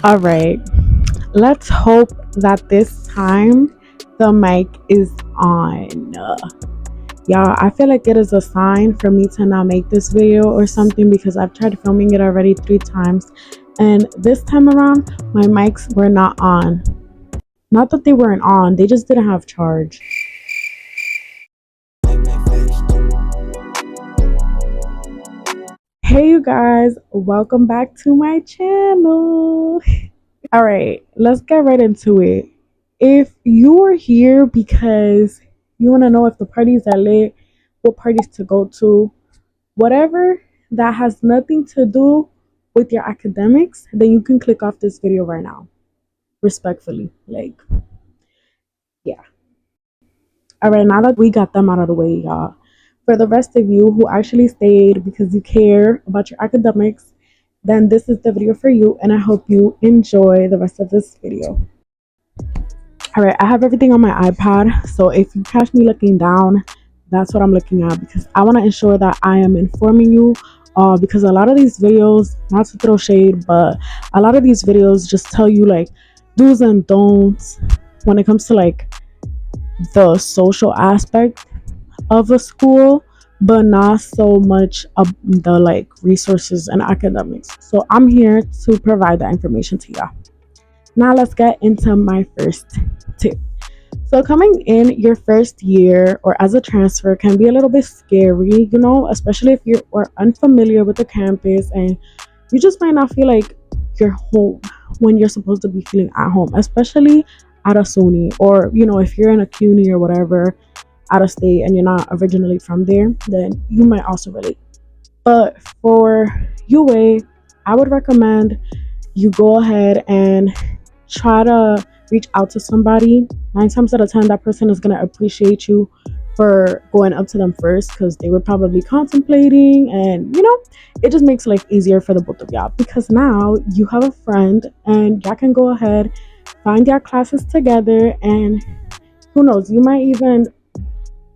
All right, let's hope that this time the mic is on. Y'all, I feel like it is a sign for me to not make this video or something because I've tried filming it already 3 times, and this time around, my mics were not on. Not that they weren't on, they just didn't have charge. Hey, you guys, welcome back to my channel. All right, let's get right into it. If you are here because you want to know if the parties are lit, what parties to go to, whatever that has nothing to do with your academics, then you can click off this video right now. Respectfully. Yeah. All right, now that we got them out of the way, y'all, for the rest of you who actually stayed because you care about your academics, then this is the video for you, and I hope you enjoy the rest of this video. All right, I have everything on my iPad, so if you catch me looking down, that's what I'm looking at because I want to ensure that I am informing you. Because a lot of these videos, not to throw shade, but a lot of these videos just tell you like do's and don'ts when it comes to like the social aspect of a school, but not so much of the like resources and academics. So I'm here to provide that information to y'all. Now let's get into my first tip. So coming in your first year or as a transfer can be a little bit scary, especially if you are unfamiliar with the campus and you just might not feel like you're home when you're supposed to be feeling at home, especially at a SUNY, or if you're in a CUNY or whatever out of state and you're not originally from there, then you might also relate. But for UA, I would recommend you go ahead and try to reach out to somebody. 9 times out of 10, that person is going to appreciate you for going up to them first because they were probably contemplating, and it just makes life easier for the both of y'all because now you have a friend and y'all can go ahead, find your classes together, and who knows, you might even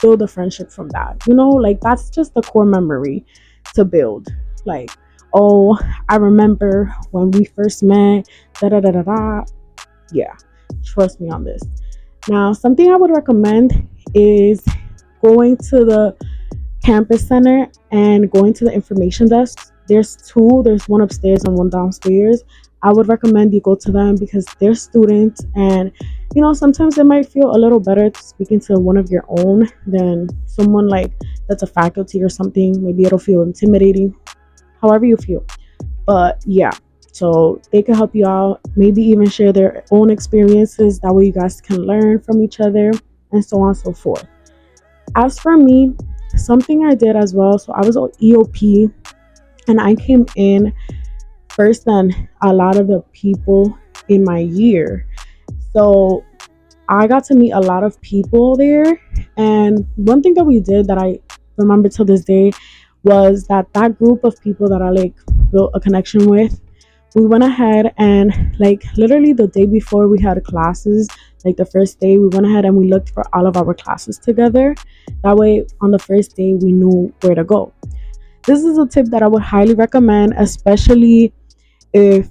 build a friendship from that. Like that's just the core memory to build. Like, oh, I remember when we first met, da da da da da. Yeah, trust me on this. Now, something I would recommend is going to the campus center and going to the information desk. There's two, there's one upstairs and one downstairs. I would recommend you go to them because they're students, and sometimes it might feel a little better speaking to one of your own than someone like that's a faculty or something. Maybe it'll feel intimidating, however you feel. But yeah, so they can help you out, maybe even share their own experiences. That way you guys can learn from each other and so on and so forth. As for me, something I did as well, so I was on EOP and I came in first than a lot of the people in my year. So I got to meet a lot of people there. And one thing that we did that I remember till this day was that group of people that I like built a connection with, we went ahead and like literally the day before we had classes, like the first day, we went ahead and we looked for all of our classes together. That way on the first day we knew where to go. This is a tip that I would highly recommend, especially if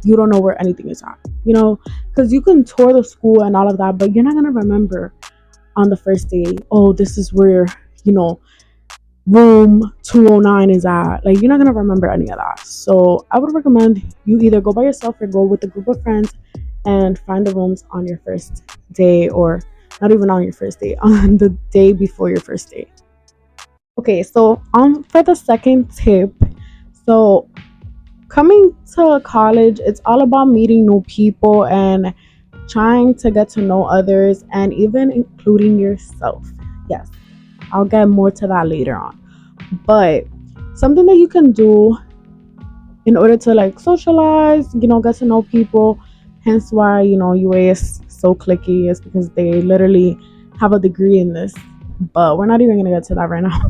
you don't know where anything is at, because you can tour the school and all of that, but you're not going to remember on the first day, oh, this is where, room 209 is at. Like, you're not going to remember any of that. So I would recommend you either go by yourself or go with a group of friends and find the rooms on your first day, or not even on your first day, on the day before your first day. Okay, so for the second tip, so coming to college, it's all about meeting new people and trying to get to know others, and even including yourself. Yes, I'll get more to that later on. But something that you can do in order to like socialize, get to know people, hence why, UA is so clicky, is because they literally have a degree in this. But we're not even going to get to that right now.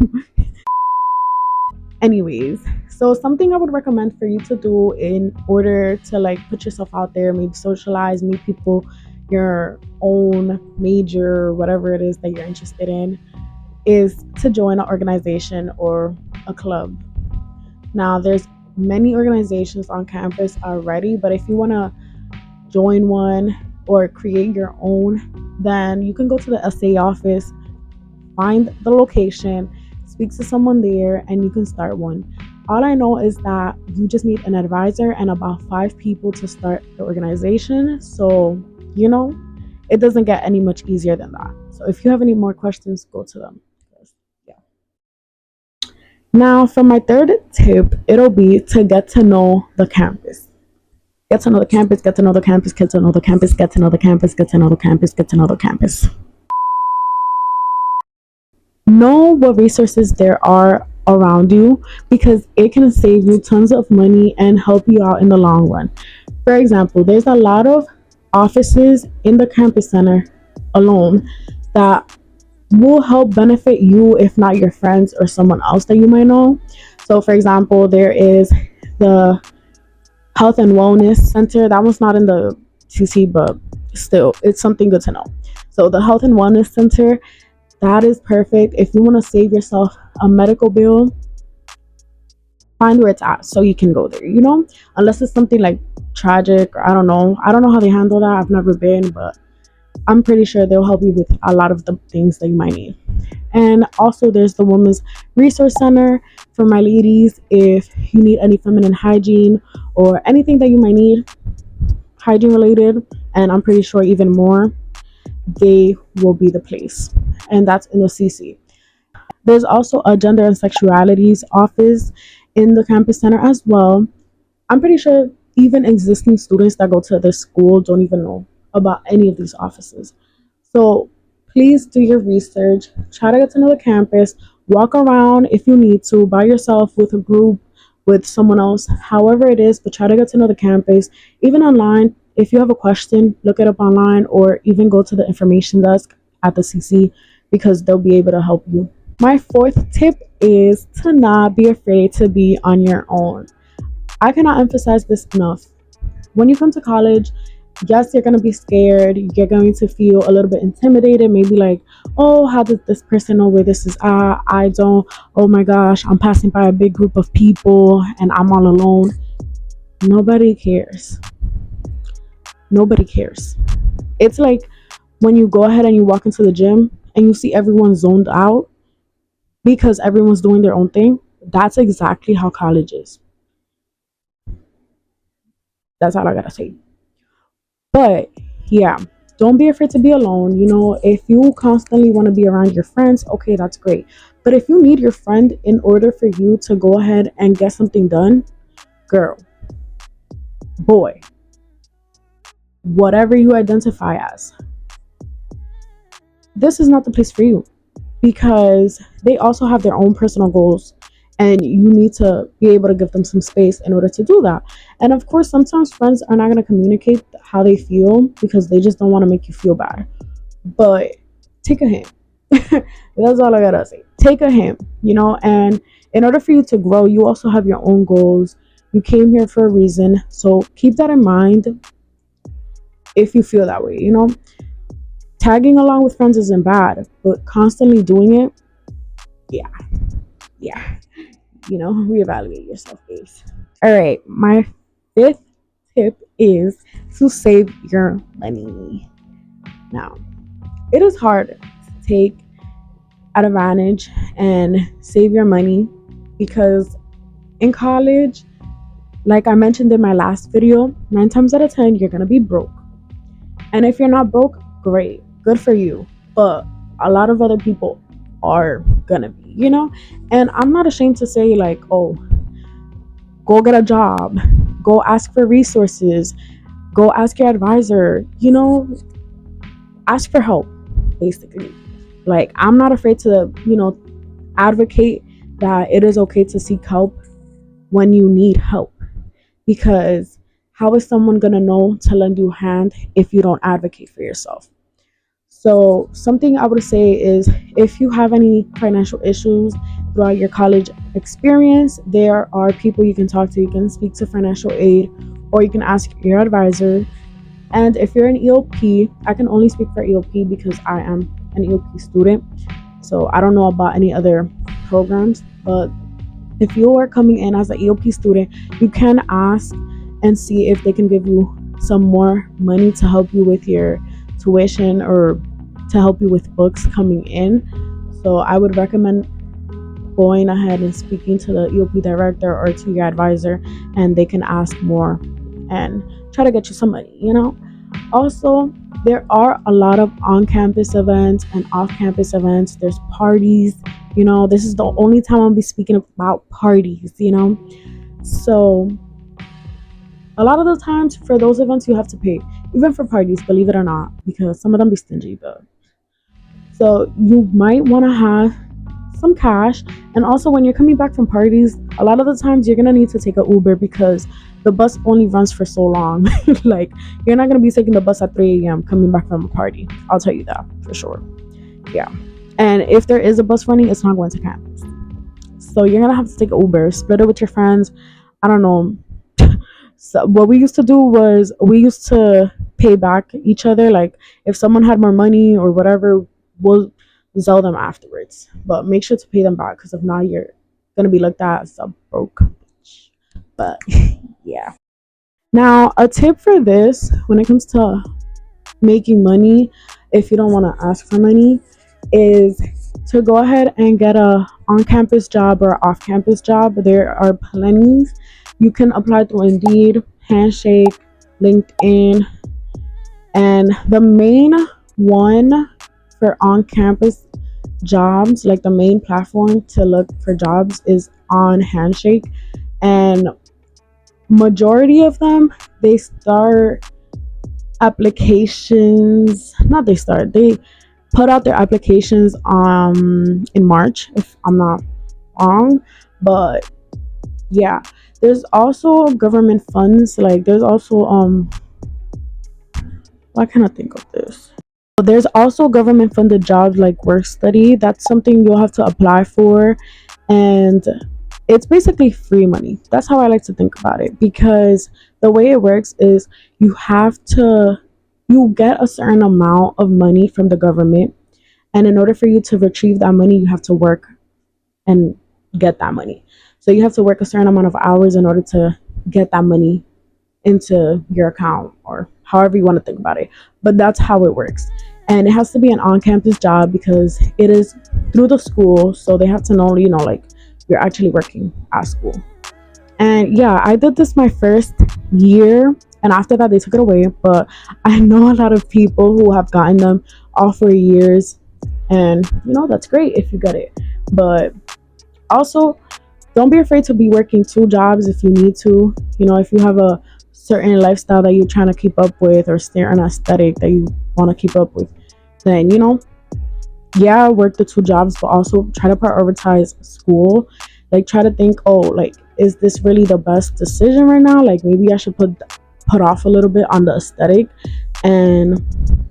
Anyways, so something I would recommend for you to do in order to like put yourself out there, maybe socialize, meet people your own major, whatever it is that you're interested in, is to join an organization or a club. Now, there's many organizations on campus already, but if you want to join one or create your own, then you can go to the SA office, find the location, speak to someone there, and you can start one. All I know is that you just need an advisor and about 5 people to start the organization. So, you know, it doesn't get any much easier than that. So, if you have any more questions, go to them. Yeah. Now, for my third tip, it'll be to get to know the campus. Get to know the campus, get to know the campus, get to know the campus, get to know the campus, get to know the campus, get to know the campus. Know what resources there are around you because it can save you tons of money and help you out in the long run. For example, there's a lot of offices in the campus center alone that will help benefit you if not your friends or someone else that you might know. So for example, there is the health and wellness center. That one's not in the CC, but still it's something good to know. So the health and wellness center, that is perfect if you want to save yourself a medical bill. Find where it's at so you can go there, unless it's something like tragic, or I don't know how they handle that. I've never been, but I'm pretty sure they'll help you with a lot of the things that you might need. And also there's the women's resource center for my ladies. If you need any feminine hygiene or anything that you might need hygiene related, and I'm pretty sure even more, they will be the place. And that's in the CC. There's also a gender and sexualities office in the campus center as well. I'm pretty sure even existing students that go to this school don't even know about any of these offices. So please do your research, try to get to know the campus, walk around if you need to by yourself, with a group, with someone else, however it is, but try to get to know the campus. Even online, if you have a question, look it up online or even go to the information desk at the CC because they'll be able to help you. My fourth tip is to not be afraid to be on your own. I cannot emphasize this enough. When you come to college, yes, you're going to be scared. You're going to feel a little bit intimidated. Maybe like, oh, how does this person know where this is at? I don't. Oh my gosh, I'm passing by a big group of people and I'm all alone. Nobody cares. Nobody cares. It's like when you go ahead and you walk into the gym and you see everyone zoned out because everyone's doing their own thing. That's exactly how college is. That's all I gotta say. But yeah, don't be afraid to be alone. If you constantly want to be around your friends, okay, that's great. But if you need your friend in order for you to go ahead and get something done, girl, boy, whatever you identify as, this is not the place for you because they also have their own personal goals and you need to be able to give them some space in order to do that. And of course, sometimes friends are not going to communicate how they feel because they just don't want to make you feel bad. But take a hint. That's all I gotta say. Take a hint, and in order for you to grow, you also have your own goals. You came here for a reason. So keep that in mind if you feel that way. Tagging along with friends isn't bad, but constantly doing it, yeah, yeah. Reevaluate yourself, please. All right, my fifth tip is to save your money. Now, it is hard to take advantage and save your money because in college, like I mentioned in my last video, 9 times out of 10, you're gonna be broke. And if you're not broke, great, good for you. But a lot of other people are gonna be. And I'm not ashamed to say, like, oh, go get a job, go ask for resources, go ask your advisor, ask for help, basically. Like, I'm not afraid to, advocate that it is okay to seek help when you need help. Because how is someone going to know to lend you a hand if you don't advocate for yourself? So, something I would say is if you have any financial issues throughout your college experience, there are people you can talk to. You can speak to financial aid or you can ask your advisor. And if you're an EOP, I can only speak for EOP because I am an EOP student. So I don't know about any other programs, but If you are coming in as an EOP student, you can ask and see if they can give you some more money to help you with your tuition or to help you with books coming in. So I would recommend going ahead and speaking to the EOP director or to your advisor, and they can ask more and try to get you some money. Also, there are a lot of on-campus events and off-campus events. There's parties. This is the only time I'll be speaking about parties. So a lot of the times for those events you have to pay, even for parties, believe it or not, because some of them be stingy. But so you might want to have some cash. And also, when you're coming back from parties, a lot of the times you're gonna need to take an Uber because the bus only runs for so long. Like, you're not gonna be taking the bus at 3 a.m. coming back from a party. I'll tell you that for sure. Yeah. And if there is a bus running, it's not going to campus. So you're gonna have to take an Uber, split it with your friends. I don't know. So what we used to do was we used to pay back each other. Like, if someone had more money or whatever, we'll sell them afterwards. But make sure to pay them back, because if not, you're gonna be looked at as a broke bitch. But yeah. Now, a tip for this when it comes to making money, if you don't want to ask for money, is to go ahead and get a on-campus job or off-campus job. There are plenty. You can apply through Indeed, Handshake, LinkedIn, and the main one for on-campus jobs, like the main platform to look for jobs, is on Handshake. And majority of them, they start applications, not they start, they put out their applications in March, if I'm not wrong. But yeah, there's also government funds. Like, there's also why can't I think of this? There's also government funded jobs like work study. That's something you'll have to apply for, and it's basically free money. That's how I like to think about it, because the way it works is you get a certain amount of money from the government, and in order for you to retrieve that money, you have to work and get that money. So you have to work a certain amount of hours in order to get that money into your account, or however you want to think about it. But that's how it works. And it has to be an on-campus job because it is through the school, so they have to know, like, you're actually working at school. And yeah, I did this my first year, and after that they took it away. But I know a lot of people who have gotten them all for years, and that's great if you get it. But also, don't be afraid to be working two jobs if you need to. If you have a certain lifestyle that you're trying to keep up with, or certain aesthetic that you want to keep up with, then yeah, work the two jobs, but also try to prioritize school. Like, try to think, oh, like, is this really the best decision right now? Like, maybe I should put off a little bit on the aesthetic and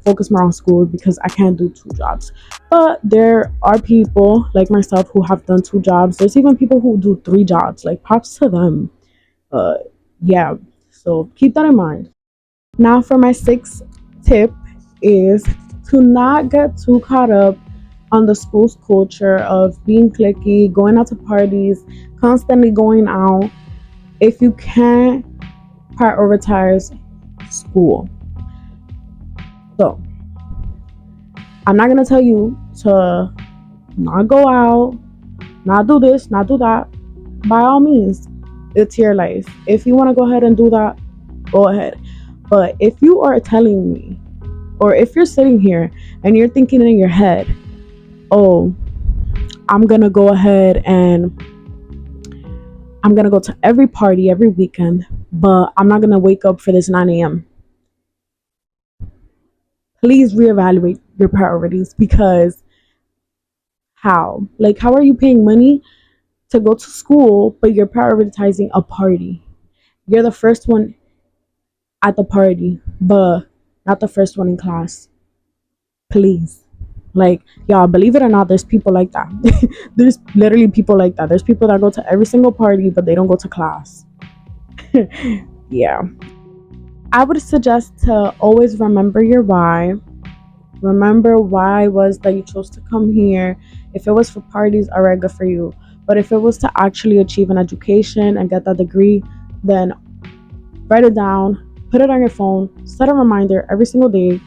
focus more on school, because I can't do two jobs. But there are people like myself who have done two jobs. There's even people who do three jobs. Like, props to them. Yeah, so keep that in mind. Now, for my sixth tip is to not get too caught up on the school's culture of being cliquey, going out to parties, constantly going out, if you can't prioritize school. So, I'm not gonna tell you to not go out, not do this, not do that. By all means, it's your life. If you want to go ahead and do that, go ahead. But if you are telling me, or if you're sitting here and you're thinking in your head, oh, I'm gonna go ahead and I'm gonna go to every party every weekend, but I'm not gonna wake up for this 9 a.m. Please reevaluate your priorities, because how are you paying money to go to school, but you're prioritizing a party? You're the first one at the party, but not the first one in class. Please. Like, y'all, believe it or not, there's people like that. There's literally people like that. There's people that go to every single party, but they don't go to class. Yeah. I would suggest to always remember your why. Remember why it was that you chose to come here. If it was for parties, alright, good for you. But if it was to actually achieve an education and get that degree, then write it down, put it on your phone, set a reminder every single day.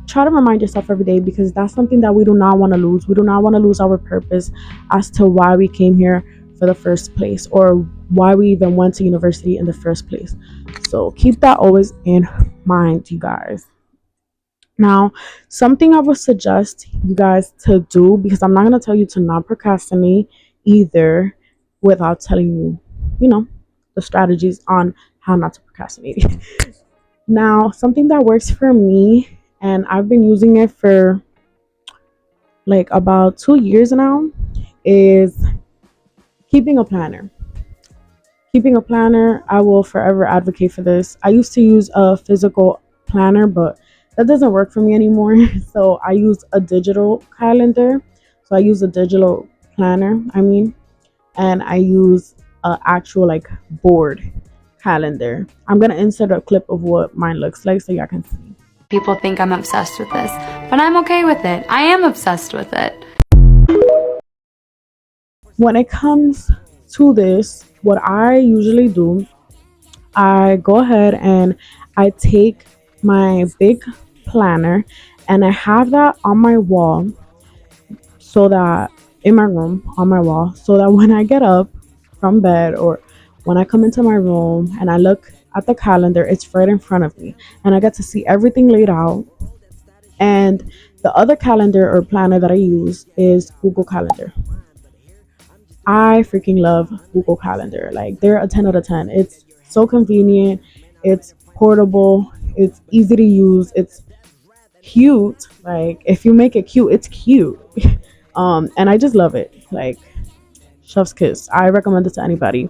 Try to remind yourself every day, because that's something that we do not want to lose. We do not want to lose our purpose as to why we came here for the first place, or why we even went to university in the first place. So keep that always in mind, you guys. Now, something I would suggest you guys to do, because I'm not going to tell you to not procrastinate either without telling you, you know, the strategies on how not to procrastinate. Now, something that works for me, and I've been using it for like about 2 years now, is keeping a planner. Keeping a planner, I will forever advocate for this. I used to use a physical planner, but that doesn't work for me anymore. So I use a digital calendar. So I use a digital planner, and I use a actual like board calendar. I'm gonna insert a clip of what mine looks like so y'all can see. People think I'm obsessed with this, but I'm okay with it. I am obsessed with it. When it comes to this, what I usually do, I go ahead and I take my big planner and I have that on my wall, so that in my room on my wall, so that when I get up from bed, or when I come into my room and I look at the calendar, it's right in front of me and I get to see everything laid out. And the other calendar or planner that I use is Google Calendar. I freaking love Google Calendar. Like, they're a 10 out of 10. It's so convenient, it's portable, it's easy to use, it's cute. Like, if you make it cute, it's cute. And I just love it. Like, chef's kiss. I recommend it to anybody.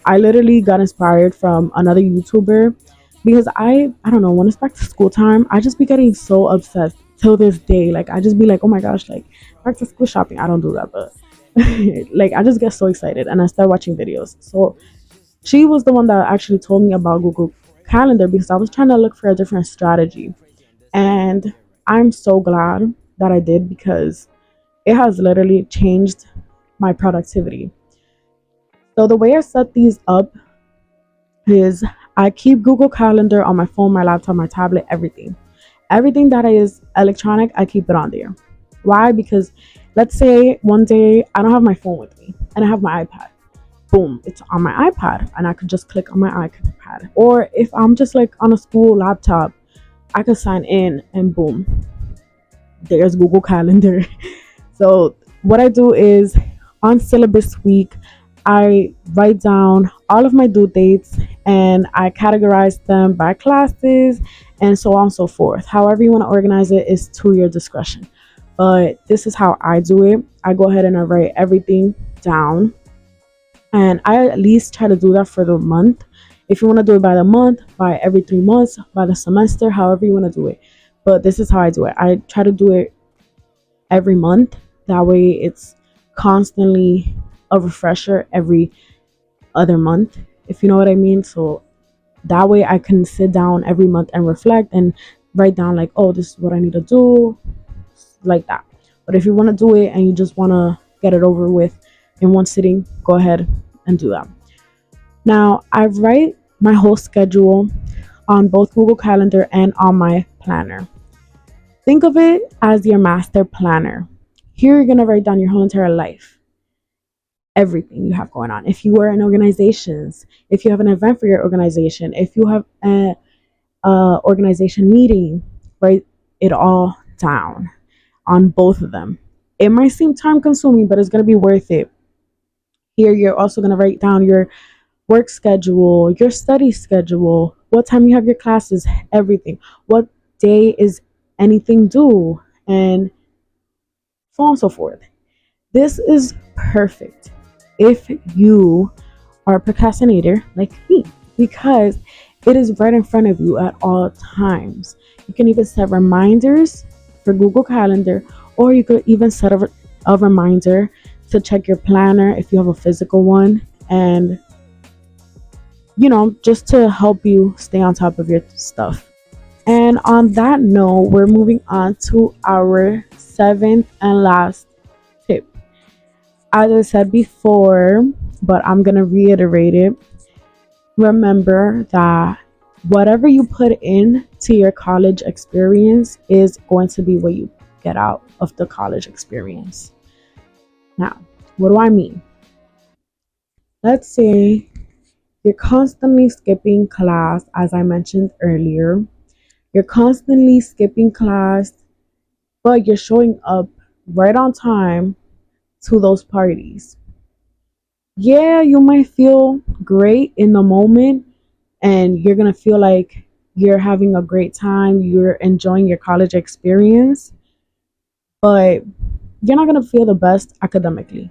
I literally got inspired from another YouTuber, because I don't know, when it's back to school time, I just be getting so obsessed till this day. Like, I just be like, oh my gosh, like, back to school shopping. I don't do that, but like, I just get so excited and I start watching videos. So she was the one that actually told me about Google Calendar, because I was trying to look for a different strategy. And I'm so glad that I did, because it has literally changed my productivity. So the way I set these up is I keep Google Calendar on my phone, my laptop, my tablet, everything. Everything that is electronic, I keep it on there. Why? Because let's say one day I don't have my phone with me and I have my iPad. Boom, it's on my iPad and I could just click on my iPad. Or if I'm just like on a school laptop, I could sign in and boom, there's Google Calendar. So what I do is, on syllabus week, I write down all of my due dates and I categorize them by classes and so on and so forth. However you want to organize it is to your discretion. But this is how I do it. I go ahead and I write everything down. And I at least try to do that for the month. If you want to do it by the month, by every 3 months, by the semester, however you want to do it. But this is how I do it. I try to do it every month. That way it's constantly a refresher every other month, if you know what I mean. So that way I can sit down every month and reflect and write down like, oh, this is what I need to do, like that. But if you want to do it and you just want to get it over with in one sitting, go ahead and do that. Now, I write my whole schedule on both Google Calendar and on my planner. Think of it as your master planner. Here you're going to write down your whole entire life, everything you have going on. If you are in organizations, if you have an event for your organization, if you have an organization meeting, write it all down on both of them. It might seem time consuming, but it's going to be worth it. Here you're also going to write down your work schedule, your study schedule, what time you have your classes, everything. What day is anything due, and so on and so forth. This is perfect if you are a procrastinator like me, because it is right in front of you at all times. You can even set reminders for Google Calendar, or you could even set a reminder to check your planner if you have a physical one, and just to help you stay on top of your stuff. And on that note, we're moving on to our seventh and last tip. As I said before, but I'm going to reiterate it, remember that whatever you put in to your college experience is going to be what you get out of the college experience. Now, what do I mean? Let's say you're constantly skipping class, as I mentioned earlier. You're constantly skipping class, but you're showing up right on time to those parties. Yeah, you might feel great in the moment and you're going to feel like you're having a great time, you're enjoying your college experience, but you're not going to feel the best academically.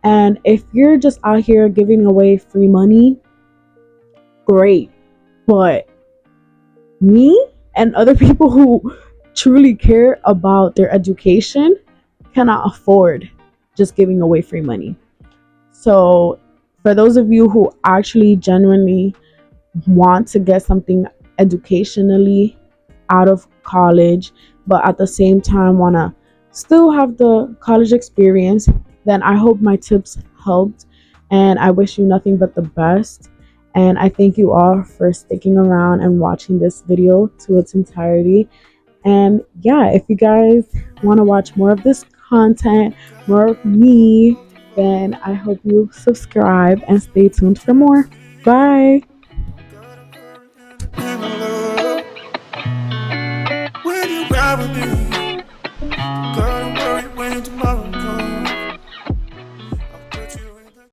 And if you're just out here giving away free money, great. But me and other people who truly care about their education cannot afford just giving away free money. So, for those of you who actually genuinely want to get something educationally out of college, but at the same time want to still have the college experience, then I hope my tips helped. And I wish you nothing but the best. And I thank you all for sticking around and watching this video to its entirety. And yeah, if you guys want to watch more of this content, more of me, then I hope you subscribe and stay tuned for more. Bye. When you ride with me